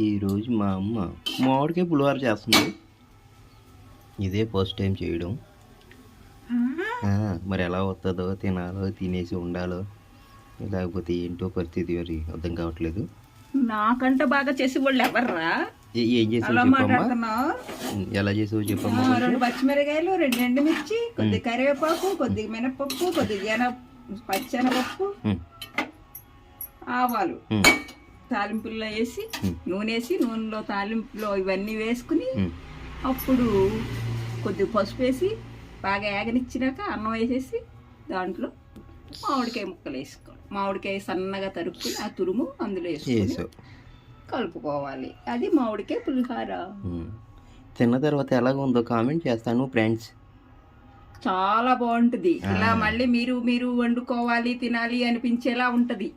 ఈరోజు మా అమ్మ మామిడికాయ పులిహోర చేస్తుంది. ఇదే ఫస్ట్ టైం చేయడం. మరి ఎలా వస్తుందో, తినాలో, తినేసి ఉండాలో, లేకపోతే ఏంటో పరిస్థితి మరి అర్థం కావట్లేదు. నాకంటే బాగా చేసే వాళ్ళు ఎవర్రా? ఏం చేసావు అలా చెప్పమ్మా, మాట్లాడుతున్నావు. ఎలా చేసావు చెప్పమ్మా. 2 పచ్చిమిరకాయలు, 2 ఎండుమిర్చి, కొద్ది కరివేపాకు, కొద్దిగా మినపప్పు, కొద్దిగా పచ్చెనపప్పు, ఆవాలు తాలింపుల్లో వేసి నూనె వేసి నూనెలో తాలింపులో ఇవన్నీ వేసుకుని అప్పుడు కొద్దిగా పసుపు వేసి బాగా ఏగనిచ్చినాక అన్నం వేసేసి దాంట్లో మామిడికాయ ముక్కలు వేసుకోవాలి. మామిడికాయ సన్నగా తరుక్కుని ఆ తురుము అందులో వేసుకొని కలుపుకోవాలి. అది మామిడికాయ పులిహోర. తిన్న తర్వాత ఎలాగ ఉందో కామెంట్ చేస్తాను ఫ్రెండ్స్. చాలా బాగుంటుంది. ఇలా మళ్ళీ మీరు వండుకోవాలి తినాలి అనిపించేలా ఉంటుంది.